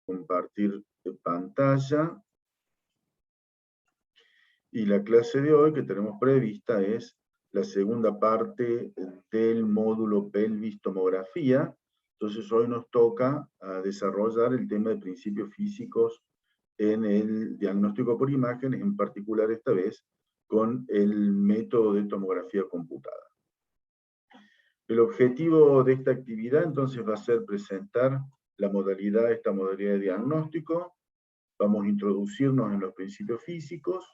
compartir pantalla. Y la clase de hoy que tenemos prevista es la segunda parte del módulo pelvis tomografía. Entonces hoy nos toca desarrollar el tema de principios físicos en el diagnóstico por imágenes, en particular esta vez con el método de tomografía computada. El objetivo de esta actividad entonces va a ser presentar esta modalidad de diagnóstico. Vamos a introducirnos en los principios físicos.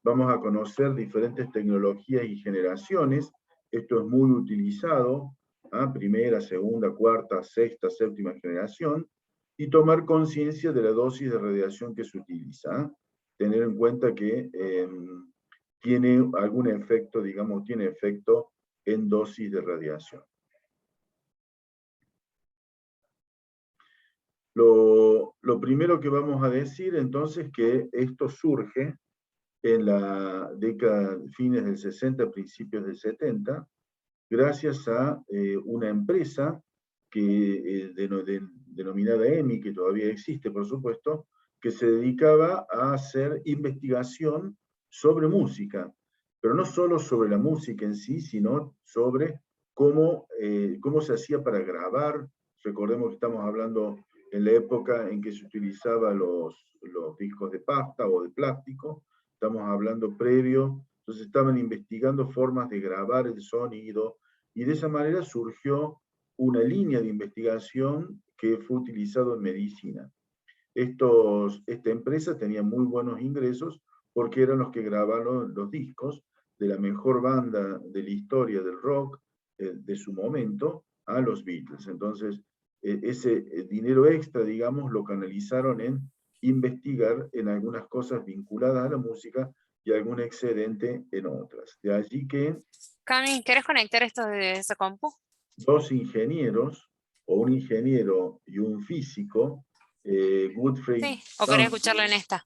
Vamos a conocer diferentes tecnologías y generaciones. Esto es muy utilizado, primera, segunda, cuarta, sexta, séptima generación, y tomar conciencia de la dosis de radiación que se utiliza. Tener en cuenta que tiene algún efecto, tiene efecto en dosis de radiación. Lo primero que vamos a decir entonces que esto surge en la década, fines del 60, principios del 70, gracias a una empresa denominada EMI, que todavía existe, por supuesto, que se dedicaba a hacer investigación sobre música, pero no solo sobre la música en sí, sino sobre cómo se hacía para grabar. Recordemos que estamos hablando en la época en que se utilizaban los discos de pasta o de plástico. Estamos hablando previo, entonces estaban investigando formas de grabar el sonido, y de esa manera surgió una línea de investigación que fue utilizado en medicina. Esta empresa tenía muy buenos ingresos porque eran los que grababan los discos de la mejor banda de la historia del rock de su momento, a los Beatles. Entonces, ese dinero extra, lo canalizaron en investigar en algunas cosas vinculadas a la música y algún excedente en otras. De allí que... Cami, ¿querés conectar esto de esa compu? Dos ingenieros, o un ingeniero y un físico, Godfrey... Sí, o querés escucharlo en esta.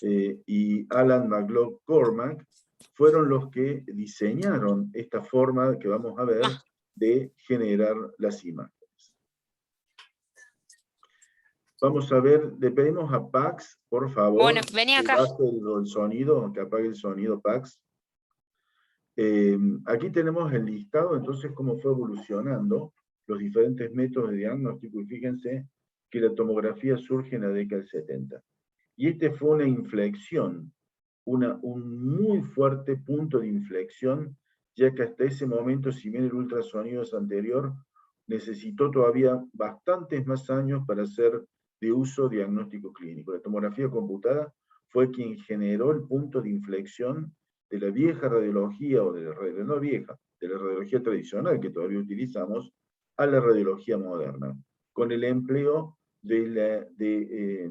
Y Alan McCormack, fueron los que diseñaron esta forma que vamos a ver de generar las imágenes. Vamos a ver, le pedimos a Pax, por favor, bueno, vení acá. que baje el sonido, que apague el sonido, Pax. Aquí tenemos el listado, entonces, cómo fue evolucionando los diferentes métodos de diagnóstico, y fíjense que la tomografía surge en la década del 70. Y fue una inflexión, un muy fuerte punto de inflexión, ya que hasta ese momento, si bien el ultrasonido es anterior, necesitó todavía bastantes más años para ser de uso diagnóstico clínico. La tomografía computada fue quien generó el punto de inflexión de la vieja radiología, o de la radiología tradicional que todavía utilizamos, a la radiología moderna, con el empleo de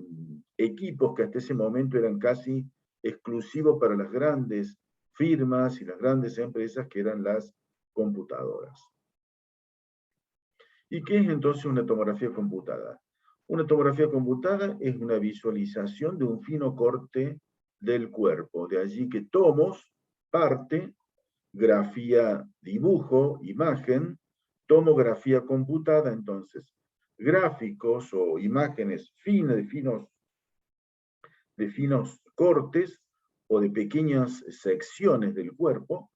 equipos que hasta ese momento eran casi exclusivos para las grandes firmas y las grandes empresas, que eran las computadoras. ¿Y qué es entonces una tomografía computada? Una tomografía computada es una visualización de un fino corte del cuerpo, de allí que tomos, parte, grafía, dibujo, imagen, tomografía computada. Entonces, gráficos o imágenes de finos cortes o de pequeñas secciones del cuerpo,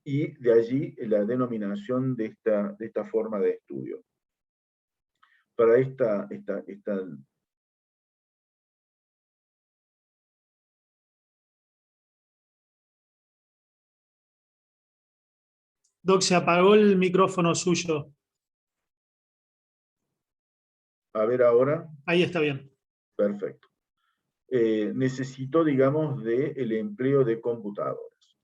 y de allí la denominación de esta forma de estudio. Para esta Doc, se apagó el micrófono suyo. A ver ahora. Ahí está bien. Perfecto. Necesitó, del empleo de computadoras.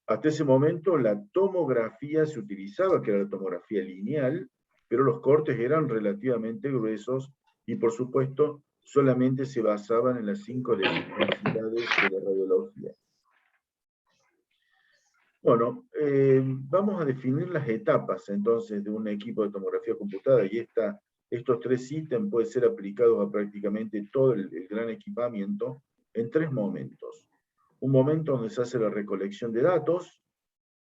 Hasta ese momento la tomografía se utilizaba, que era la tomografía lineal, pero los cortes eran relativamente gruesos y, por supuesto, solamente se basaban en las 5 necesidades de la radiología. Bueno, vamos a definir las etapas, entonces, de un equipo de tomografía computada, y estos 3 ítems pueden ser aplicados a prácticamente todo el gran equipamiento en 3 momentos. Un momento donde se hace la recolección de datos,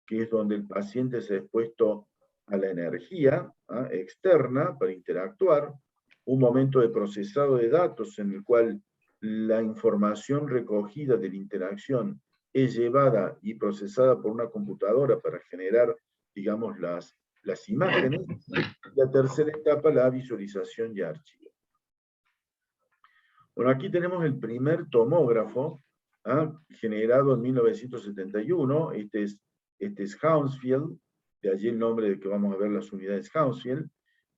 que es donde el paciente se ha expuesto a la energía externa para interactuar. un momento de procesado de datos en el cual la información recogida de la interacción es llevada y procesada por una computadora para generar, digamos, las imágenes. La tercera etapa, la visualización y archivo. Bueno, aquí tenemos el primer tomógrafo, generado en 1971. Este es Hounsfield, de allí el nombre de que vamos a ver las unidades Hounsfield,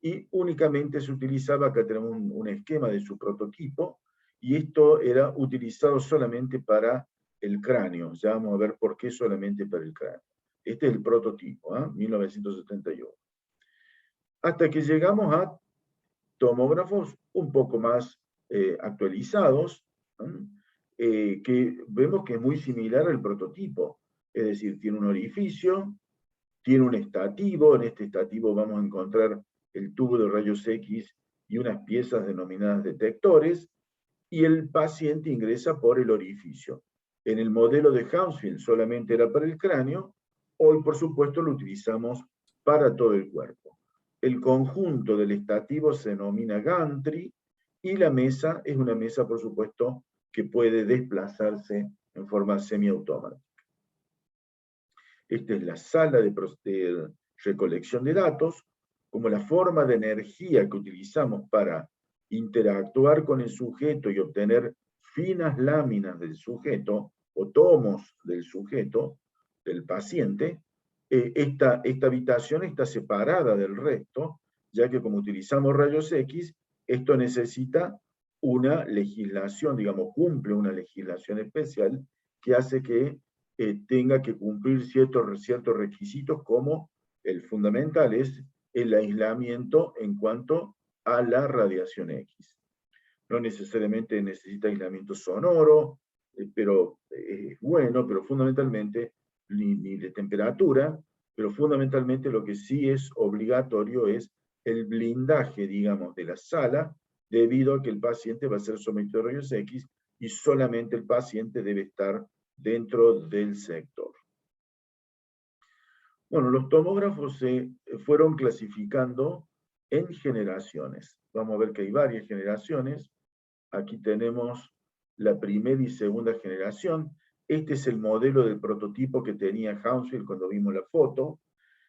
y únicamente se utilizaba, acá tenemos un esquema de su prototipo, y esto era utilizado solamente para el cráneo. Ya vamos a ver por qué solamente para el cráneo. Este es el prototipo, 1971. Hasta que llegamos a tomógrafos un poco más actualizados, ¿no? Que vemos que es muy similar al prototipo. Es decir, tiene un orificio, tiene un estativo. En este estativo vamos a encontrar el tubo de rayos X y unas piezas denominadas detectores, y el paciente ingresa por el orificio. En el modelo de Hounsfield solamente era para el cráneo. Hoy, por supuesto, lo utilizamos para todo el cuerpo. El conjunto del estativo se denomina gantry, y la mesa es una mesa, por supuesto, que puede desplazarse en forma semiautomática. Esta es la sala de recolección de datos. Como la forma de energía que utilizamos para interactuar con el sujeto y obtener finas láminas del sujeto o tomos del sujeto, del paciente, esta habitación está separada del resto, ya que como utilizamos rayos X, esto necesita una legislación, digamos, cumple una legislación especial que hace que tenga que cumplir ciertos requisitos, como el fundamental es el aislamiento en cuanto a la radiación X. No necesariamente necesita aislamiento sonoro, pero es bueno, pero fundamentalmente, ni de temperatura, pero fundamentalmente lo que sí es obligatorio es el blindaje, digamos, de la sala, debido a que el paciente va a ser sometido a rayos X y solamente el paciente debe estar dentro del sector. Bueno, los tomógrafos se fueron clasificando en generaciones. Vamos a ver que hay varias generaciones. Aquí tenemos la primera y segunda generación. Este es el modelo del prototipo que tenía Hounsfield cuando vimos la foto,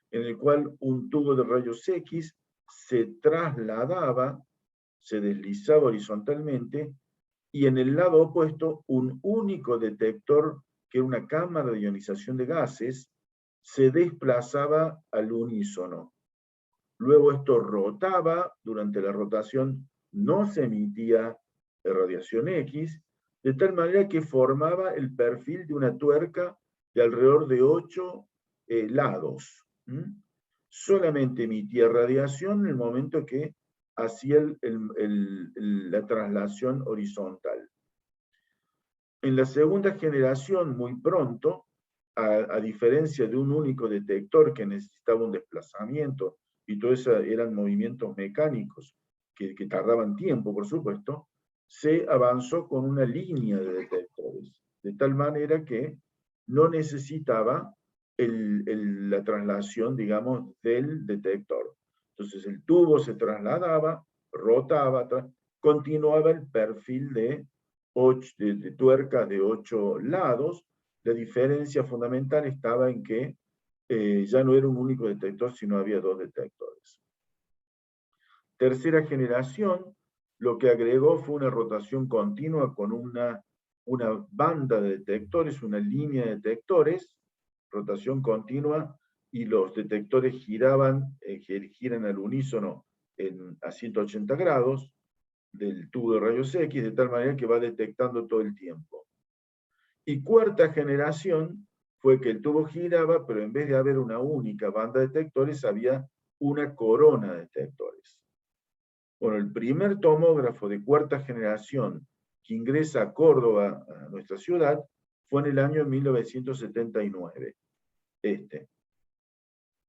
en el cual un tubo de rayos X se trasladaba, se deslizaba horizontalmente, y en el lado opuesto un único detector, que era una cámara de ionización de gases, se desplazaba al unísono. Luego esto rotaba. Durante la rotación no se emitía radiación X, de tal manera que formaba el perfil de una tuerca de alrededor de 8 lados. Solamente emitía radiación en el momento que hacía la traslación horizontal. En la segunda generación, muy pronto, a diferencia de un único detector que necesitaba un desplazamiento, y todo eso eran movimientos mecánicos que tardaban tiempo, por supuesto, se avanzó con una línea de detectores, de tal manera que no necesitaba la traslación, digamos, del detector. Entonces el tubo se trasladaba, rotaba, continuaba el perfil de tuercas de 8 lados. La diferencia fundamental estaba en que ya no era un único detector, sino había 2 detectores. Tercera generación, lo que agregó fue una rotación continua con una banda de detectores, una línea de detectores, rotación continua, y los detectores giran al unísono a 180 grados del tubo de rayos X, de tal manera que va detectando todo el tiempo. Y cuarta generación fue que el tubo giraba, pero en vez de haber una única banda de detectores, había una corona de detectores. Bueno, el primer tomógrafo de cuarta generación que ingresa a Córdoba, a nuestra ciudad, fue en el año 1979.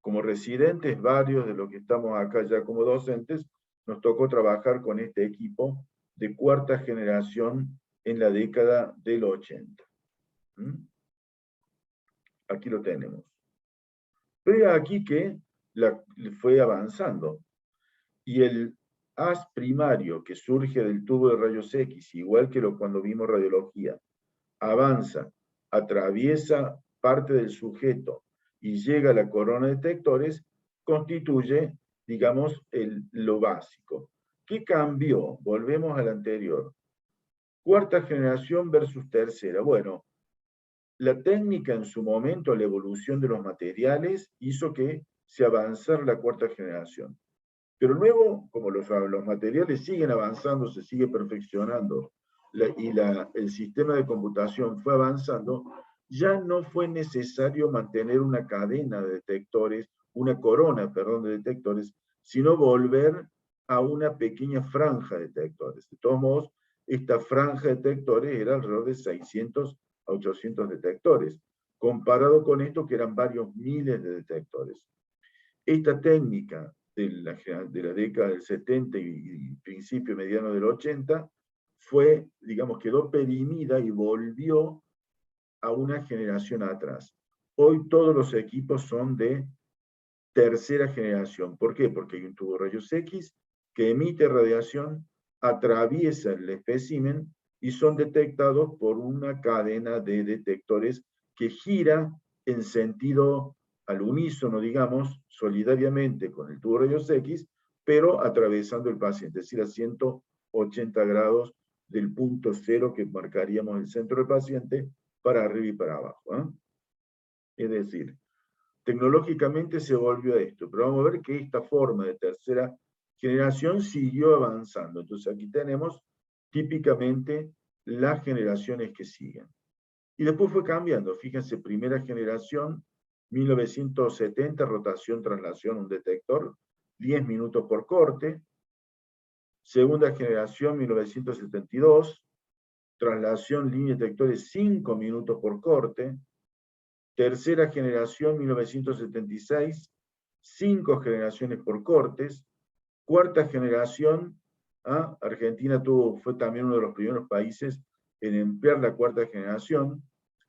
Como residentes, varios de los que estamos acá ya como docentes, nos tocó trabajar con este equipo de cuarta generación en la década del 80. Aquí lo tenemos. Vea aquí que fue avanzando. Y haz primario que surge del tubo de rayos X, igual que cuando vimos radiología, avanza, atraviesa parte del sujeto y llega a la corona de detectores, constituye, digamos, lo básico. ¿Qué cambió? Volvemos al anterior. Cuarta generación versus tercera. Bueno, la técnica en su momento, la evolución de los materiales, hizo que se avanzara la cuarta generación. Pero luego, como los materiales siguen avanzando, se sigue perfeccionando, el sistema de computación fue avanzando, ya no fue necesario mantener una cadena de detectores, una corona, perdón, de detectores, sino volver a una pequeña franja de detectores. De todos modos, esta franja de detectores era alrededor de 600 a 800 detectores, comparado con esto que eran varios miles de detectores. Esta técnica de la década del 70 y principio mediano del 80 fue, digamos, quedó perimida y volvió a una generación atrás. Hoy todos los equipos son de tercera generación. ¿Por qué? Porque hay un tubo de rayos X que emite radiación, atraviesa el espécimen y son detectados por una cadena de detectores que gira en sentido al unísono, digamos, solidariamente con el tubo de rayos X, pero atravesando el paciente, es decir, a 180 grados del punto cero que marcaríamos el centro del paciente para arriba y para abajo. Es decir, tecnológicamente se volvió a esto, pero vamos a ver que esta forma de tercera generación siguió avanzando. Entonces aquí tenemos típicamente las generaciones que siguen. Y después fue cambiando. Fíjense, primera generación, 1970, rotación, traslación, un detector, 10 minutos por corte. Segunda generación, 1972, traslación, línea de detectores, 5 minutos por corte. Tercera generación, 1976, 5 generaciones por cortes. Cuarta generación, Argentina fue también uno de los primeros países en emplear la cuarta generación,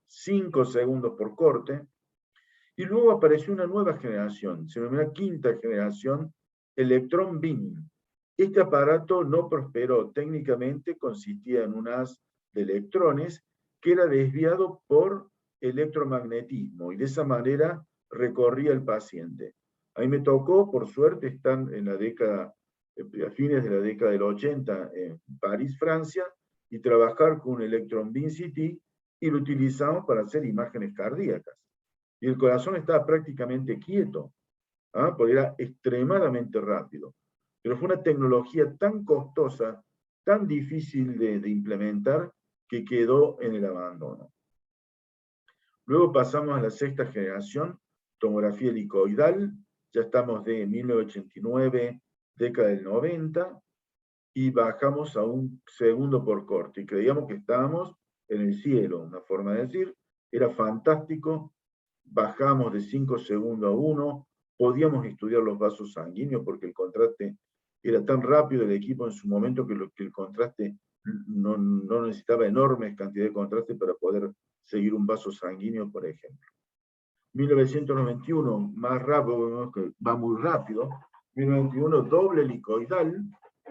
5 segundos por corte. Y luego apareció una nueva generación, se denomina quinta generación, electron beam. Este aparato no prosperó técnicamente, consistía en un haz de electrones que era desviado por electromagnetismo y de esa manera recorría el paciente. A mí me tocó, por suerte, estar en la década, a fines de la década del 80 en París, Francia, y trabajar con un electron beam CT y lo utilizamos para hacer imágenes cardíacas. Y el corazón estaba prácticamente quieto, porque era extremadamente rápido. Pero fue una tecnología tan costosa, tan difícil de implementar, que quedó en el abandono. Luego pasamos a la sexta generación, tomografía helicoidal, ya estamos de 1989, década del 90, y bajamos a un segundo por corte, y creíamos que estábamos en el cielo, una forma de decir, era fantástico, bajamos de 5 segundos a 1, podíamos estudiar los vasos sanguíneos porque el contraste era tan rápido el equipo en su momento que el contraste no necesitaba enormes cantidades de contraste para poder seguir un vaso sanguíneo, por ejemplo. 1991, más rápido, va muy rápido, 1991 doble helicoidal,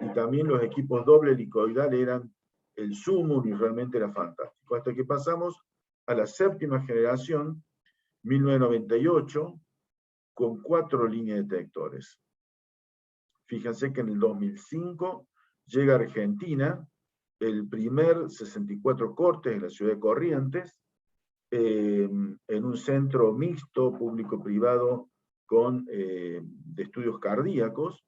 y también los equipos doble helicoidal eran el sumum y realmente era fantástico. Hasta que pasamos a la séptima generación, 1998, con 4 líneas de detectores. Fíjense que en el 2005 llega a Argentina el primer 64 cortes en la ciudad de Corrientes, en un centro mixto, público-privado, de estudios cardíacos,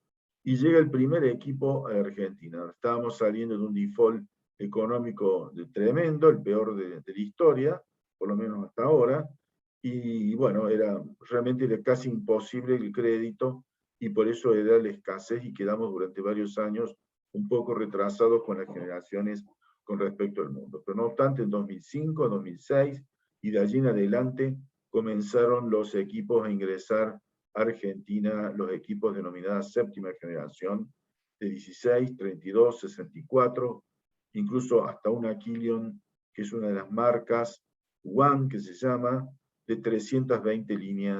y llega el primer equipo a Argentina. Estábamos saliendo de un default económico tremendo, el peor de la historia, por lo menos hasta ahora, y bueno, realmente era casi imposible el crédito, y por eso era la escasez, y quedamos durante varios años un poco retrasados con las generaciones con respecto al mundo. Pero no obstante, en 2005, 2006, y de allí en adelante comenzaron los equipos a ingresar a Argentina, los equipos denominados séptima generación, de 16, 32, 64, incluso hasta una Aquilion, que es una de las marcas One, que se llama, de 320 líneas